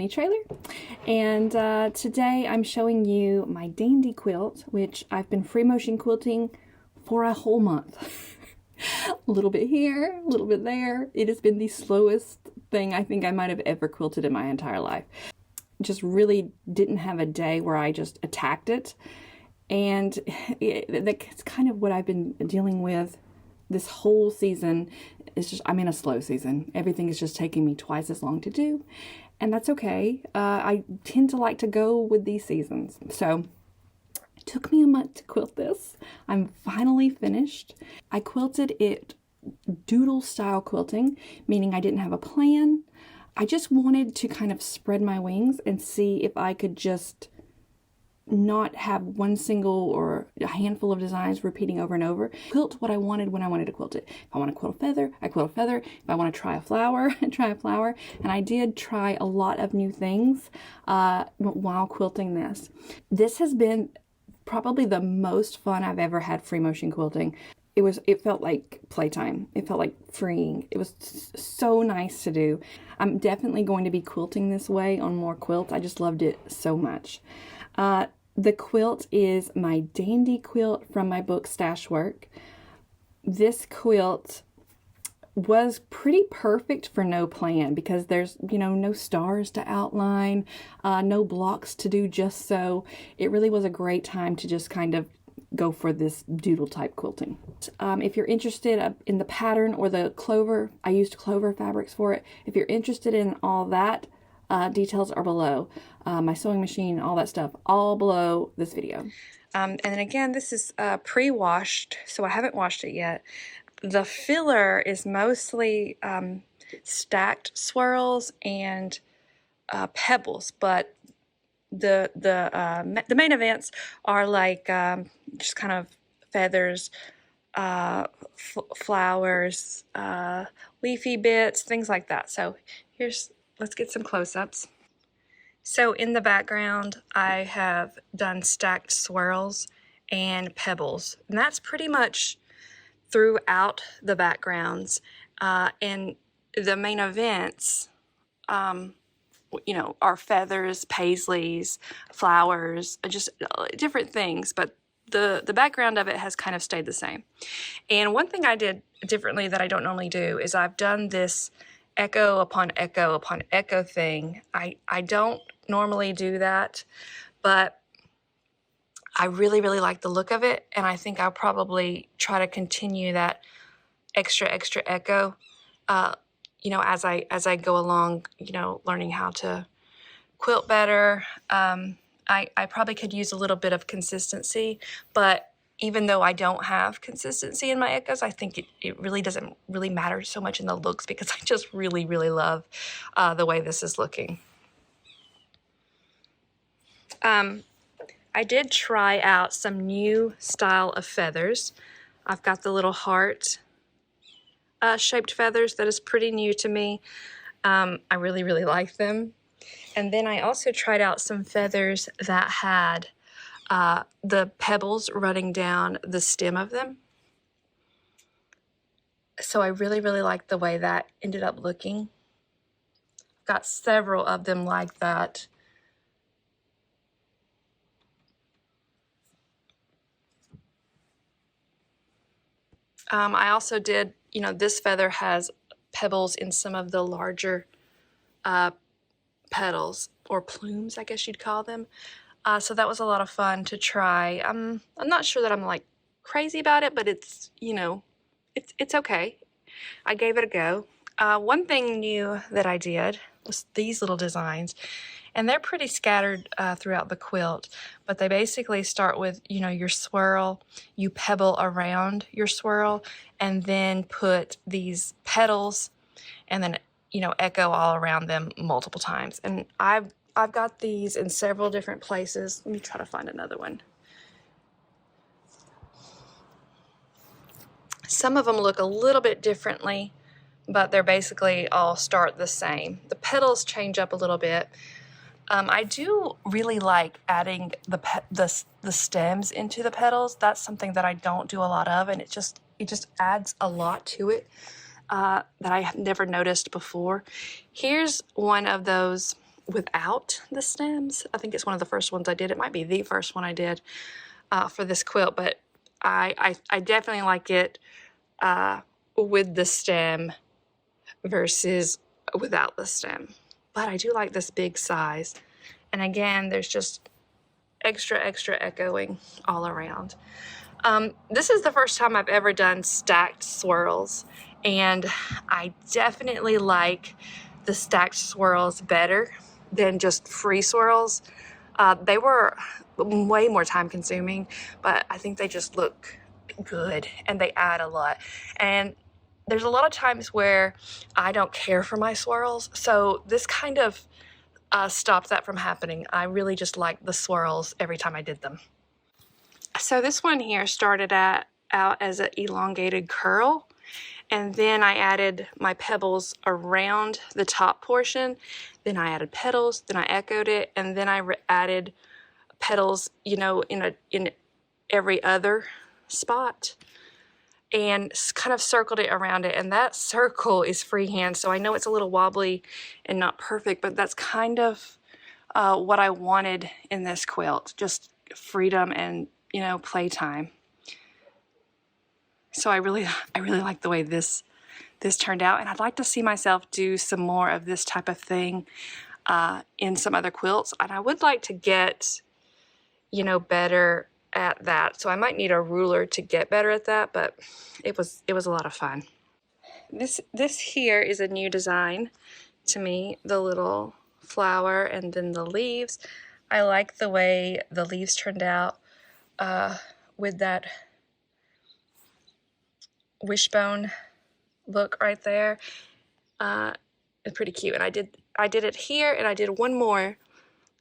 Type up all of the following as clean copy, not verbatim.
mini trailer, and today I'm showing you my dandy quilt, which I've been free motion quilting for a whole month. A little bit here, a little bit there. It has been the slowest thing I think I might have ever quilted in my entire life. Just really didn't have a day where I just attacked it, and that's kind of what I've been dealing with this whole season. It's just, I'm in a slow season. Everything is just taking me twice as long to do, and that's okay. I tend to like to go with these seasons. So it took me a month to quilt this. I'm finally finished. I quilted it Doodle style quilting, meaning I didn't have a plan. I just wanted to kind of spread my wings and see if I could just not have one single or a handful of designs repeating over and over. Quilt what I wanted when I wanted to quilt it. If I want to quilt a feather, I quilt a feather. If I want to try a flower, I try a flower. And I did try a lot of new things while quilting this. This has been probably the most fun I've ever had free motion quilting. It felt like playtime. It felt like freeing. It was so nice to do. I'm definitely going to be quilting this way on more quilts. I just loved it so much. The quilt is my dandy quilt from my book StashWork. This quilt was pretty perfect for no plan because there's, no stars to outline, no blocks to do just so. It really was a great time to just kind of go for this doodle type quilting. If you're interested in the pattern or the Clover, I used Clover fabrics for it. If you're interested in all that, details are below. My sewing machine, all that stuff, all below this video. And then again, this is pre-washed, so I haven't washed it yet. The filler is mostly stacked swirls and pebbles, but the main events are like just kind of feathers, flowers, leafy bits, things like that. So let's get some close-ups. So in the background, I have done stacked swirls and pebbles, and that's pretty much throughout the backgrounds. And the main events, are feathers, paisleys, flowers, just different things, but the background of it has kind of stayed the same. And one thing I did differently that I don't normally do is I've done this echo upon echo upon echo thing. I don't normally do that, but I really, really like the look of it, and I think I'll probably try to continue that extra echo as I go along, learning how to quilt better. I probably could use a little bit of consistency, but even though I don't have consistency in my echoes, I think it really doesn't really matter so much in the looks because I just really, really love the way this is looking. I did try out some new style of feathers. I've got the little heart shaped feathers that is pretty new to me. I really, really like them. And then I also tried out some feathers that had the pebbles running down the stem of them. So I really, really like the way that ended up looking. Got several of them like that. I also did, this feather has pebbles in some of the larger petals, or plumes, I guess you'd call them. So that was a lot of fun to try. I'm not sure that I'm like crazy about it, but it's, it's okay. I gave it a go. One thing new that I did was these little designs, and they're pretty scattered throughout the quilt, but they basically start with, your swirl, you pebble around your swirl, and then put these petals, and then, echo all around them multiple times. And I've got these in several different places. Let me try to find another one. Some of them look a little bit differently, but they're basically all start the same. The petals change up a little bit. I do really like adding the stems into the petals. That's something that I don't do a lot of, and it just adds a lot to it that I have never noticed before. Here's one of those without the stems. I think it's one of the first ones I did. It might be the first one I did for this quilt, but I definitely like it with the stem versus without the stem. But I do like this big size. And again, there's just extra echoing all around. This is the first time I've ever done stacked swirls, and I definitely like the stacked swirls better than just free swirls. They were way more time consuming, but I think they just look good and they add a lot. And there's a lot of times where I don't care for my swirls, so this kind of stops that from happening. I really just like the swirls every time I did them. So this one here started out as an elongated curl, and then I added my pebbles around the top portion. Then I added petals, then I echoed it, and then I added petals, you know, in every other spot, and kind of circled it around it. And that circle is freehand, so I know it's a little wobbly and not perfect, but that's kind of what I wanted in this quilt, just freedom and, you know, playtime. So I really like the way this turned out, and I'd like to see myself do some more of this type of thing in some other quilts. And I would like to get, you know, better at that. So I might need a ruler to get better at that, but it was a lot of fun. This here is a new design to me, the little flower and then the leaves. I like the way the leaves turned out with that wishbone look right there. It's pretty cute. And I did it here, and I did one more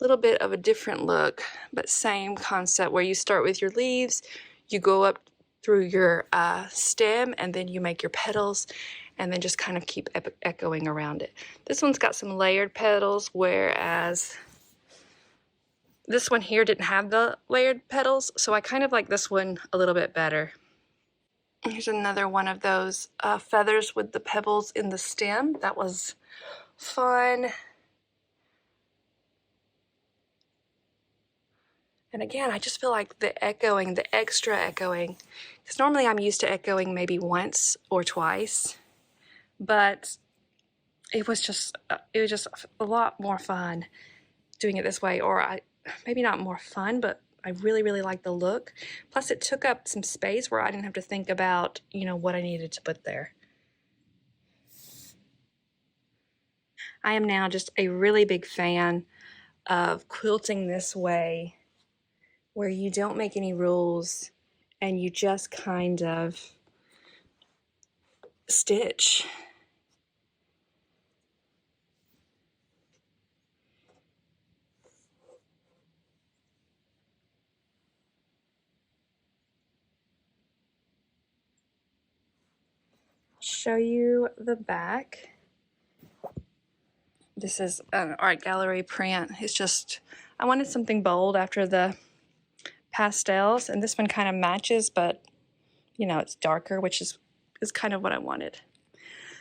little bit of a different look, but same concept, where you start with your leaves, you go up through your stem, and then you make your petals, and then just kind of keep echoing around it. This one's got some layered petals, whereas this one here didn't have the layered petals, so I kind of like this one a little bit better. Here's another one of those feathers with the pebbles in the stem. That was fun. And again, I just feel like the echoing, the extra echoing, because normally I'm used to echoing maybe once or twice, but it was just a lot more fun doing it this way. Or maybe not more fun, but I really like the look. Plus it took up some space where I didn't have to think about, you know, what I needed to put there. I am now just a really big fan of quilting this way, where you don't make any rules and you just kind of stitch. Show you the back. This is an art gallery print. It's just, I wanted something bold after the pastels, and this one kind of matches, but you know, it's darker, which is kind of what I wanted.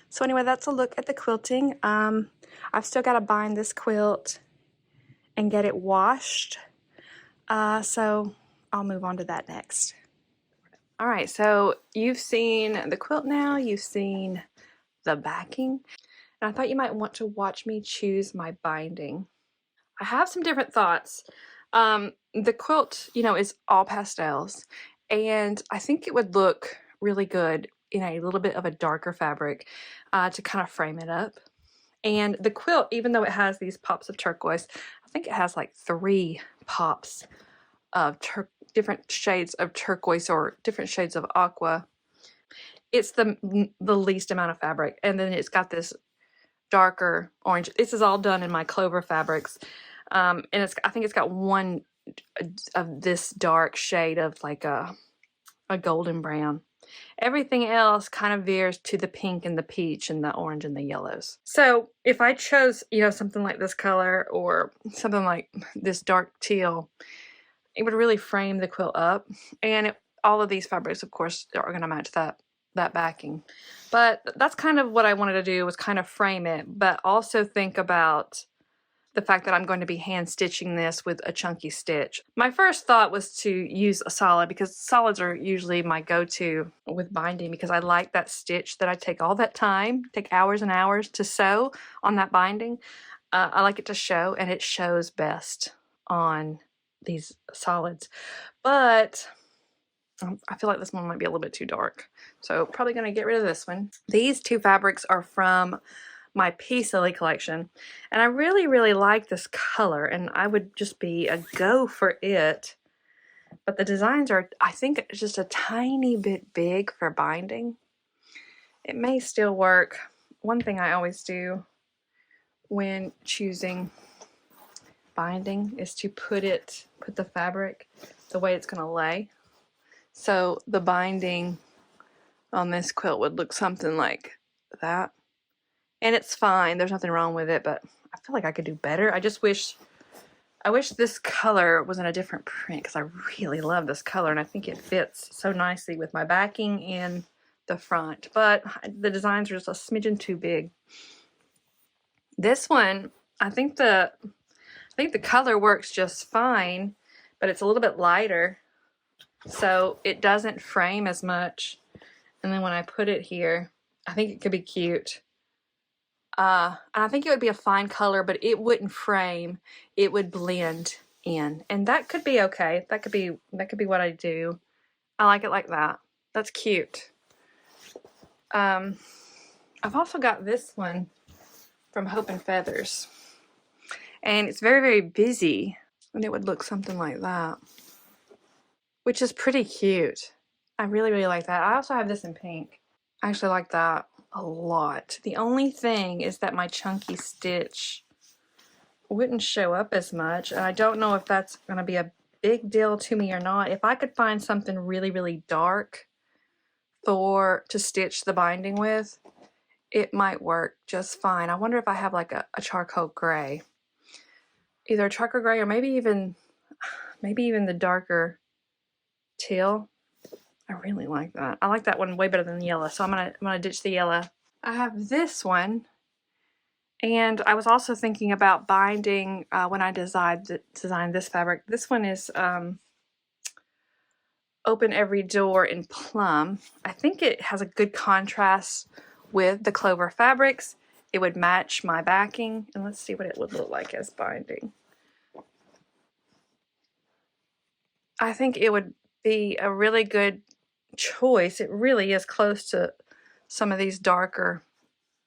So anyway, that's a look at the quilting. I've still got to bind this quilt and get it washed, so I'll move on to that next. All right, so you've seen the quilt now, you've seen the backing, and I thought you might want to watch me choose my binding. I have some different thoughts. The quilt, you know, is all pastels, and I think it would look really good in a little bit of a darker fabric to kind of frame it up. And the quilt, even though it has these pops of turquoise, I think it has like 3 pops of different shades of turquoise or different shades of aqua. It's the least amount of fabric, and then it's got this darker orange. This is all done in my Clover fabrics, and I think it's got one of this dark shade of like a golden brown. Everything else kind of veers to the pink and the peach and the orange and the yellows. So if I chose, you know, something like this color or something like this dark teal, it would really frame the quilt up. And all of these fabrics, of course, are going to match that backing. But that's kind of what I wanted to do, was kind of frame it, but also think about the fact that I'm going to be hand stitching this with a chunky stitch. My first thought was to use a solid because solids are usually my go-to with binding because I like that stitch that I take all that time, take hours and hours to sew on that binding. I like it to show, and it shows best on these solids. But I feel like this one might be a little bit too dark, so probably going to get rid of this one. These two fabrics are from my Pea Silly collection, and I really, really like this color, and I would just be a go for it. But the designs are, I think, just a tiny bit big for binding. It may still work. One thing I always do when choosing binding is to put the fabric the way it's going to lay. So the binding on this quilt would look something like that. And it's fine, there's nothing wrong with it, but I feel like I could do better. I wish this color was in a different print because I really love this color and I think it fits so nicely with my backing and the front, but the designs are just a smidgen too big. This one, I think the color works just fine, but it's a little bit lighter, so it doesn't frame as much. And then when I put it here, I think it could be cute. And I think it would be a fine color, but it wouldn't frame. It would blend in, and that could be okay. That could be what I do. I like it like that. That's cute. I've also got this one from Hope and Feathers, and it's very, very busy, and it would look something like that, which is pretty cute. I really, really like that. I also have this in pink. I actually like that a lot. The only thing is that my chunky stitch wouldn't show up as much, and I don't know if that's going to be a big deal to me or not. If I could find something really, really dark to stitch the binding with, it might work just fine. I wonder if I have like a charcoal gray, either a charcoal gray or maybe even the darker teal. I really like that. I like that one way better than the yellow, so I'm gonna ditch the yellow. I have this one, and I was also thinking about binding when I designed this fabric. This one is Open Every Door in Plum. I think it has a good contrast with the Clover fabrics. It would match my backing, and let's see what it would look like as binding. I think it would be a really good choice. It really is close to some of these darker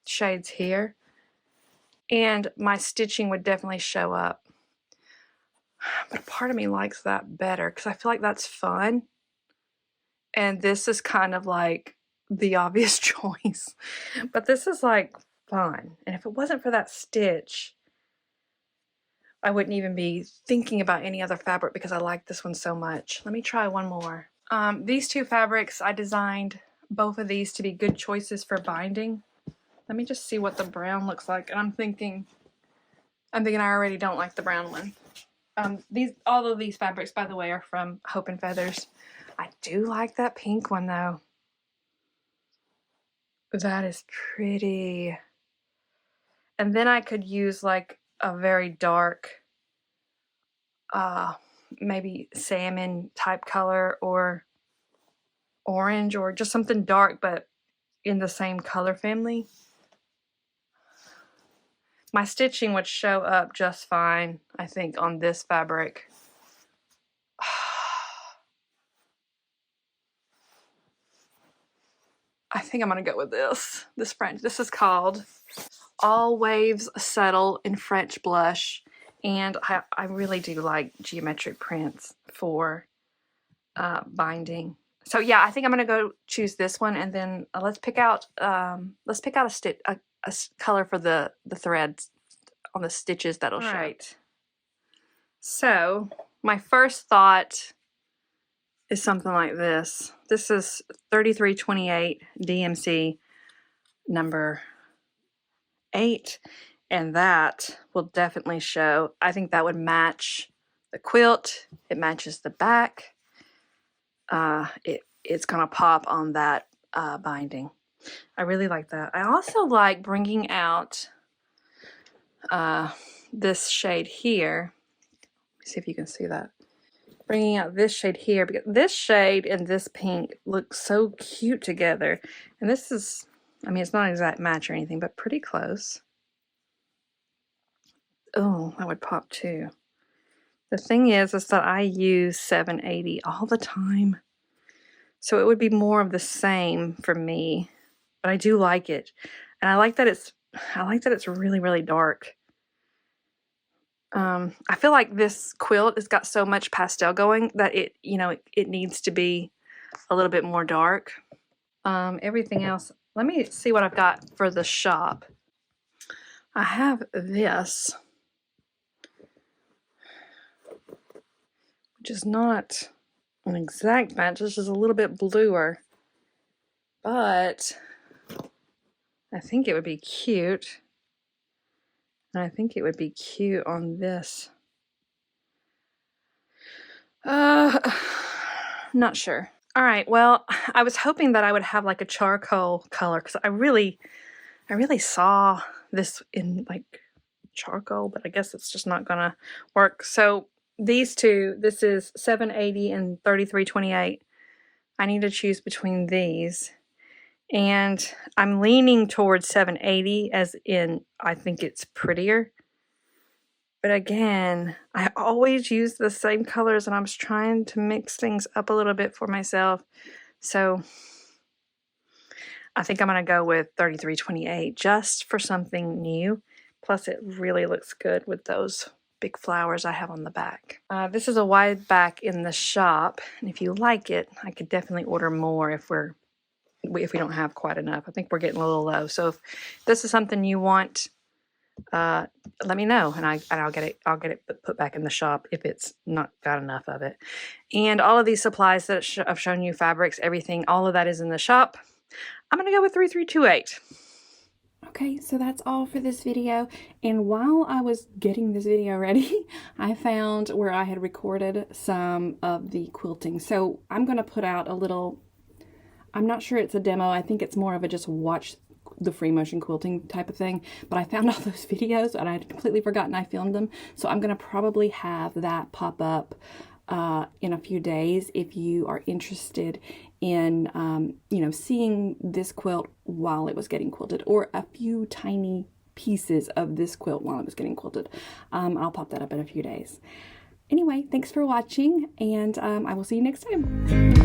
shades here, and my stitching would definitely show up, but a part of me likes that better because I feel like that's fun, and this is kind of like the obvious choice, but this is like fun, and if it wasn't for that stitch, I wouldn't even be thinking about any other fabric because I like this one so much. Let me try one more. These two fabrics, I designed both of these to be good choices for binding. Let me just see what the brown looks like, and I'm thinking I already don't like the brown one. All of these fabrics, by the way, are from Hope and Feathers. I do like that pink one though. That is pretty. And then I could use like a very dark, maybe salmon type color or orange or just something dark but in the same color family. My stitching would show up just fine, I think, on this fabric. I think I'm gonna go with this French. This is called All Waves Settle in French Blush, and I really do like geometric prints for binding. So yeah, I think I'm gonna go choose this one, and then let's pick out a color for the threads on the stitches that'll show. Right. So my first thought is something like this. This is 3328 DMC number 8, and that will definitely show. I think that would match the quilt. It matches the back. It's gonna pop on that binding. I really like that. I also like bringing out this shade here. Let me see if you can see that. Bringing out this shade here, because this shade and this pink look so cute together. And this is, I mean, it's not an exact match or anything, but pretty close. Oh, that would pop too. The thing is that I use 780 all the time. So it would be more of the same for me, but I do like it. And I like that it's really, really dark. I feel like this quilt has got so much pastel going that it needs to be a little bit more dark. Everything else, let me see what I've got for the shop. I have this, which is not an exact match. This is a little bit bluer, but I think it would be cute. And I think it would be cute on this. Not sure. All right, well, I was hoping that I would have like a charcoal color because I really saw this in like charcoal, but I guess it's just not gonna work. So these two, this is 780 and 3328. I need to choose between these. And I'm leaning towards 780 as in I think it's prettier. But again, I always use the same colors and I was trying to mix things up a little bit for myself. So I think I'm going to go with 3328 just for something new. Plus it really looks good with those big flowers I have on the back. This is a wide back in the shop. And if you like it, I could definitely order more if we don't have quite enough. I think we're getting a little low. So if this is something you want, let me know and I'll get it put back in the shop if it's not got enough of it. And all of these supplies that I've shown you, fabrics, everything, all of that is in the shop. I'm gonna go with 3328. Okay, so that's all for this video. And while I was getting this video ready, I found where I had recorded some of the quilting. So I'm gonna put out a little, I'm not sure it's a demo. I think it's more of a just watch the free motion quilting type of thing. But I found all those videos and I had completely forgotten I filmed them. So I'm going to probably have that pop up in a few days if you are interested in, seeing this quilt while it was getting quilted, or a few tiny pieces of this quilt while it was getting quilted. I'll pop that up in a few days. Anyway, thanks for watching, and I will see you next time.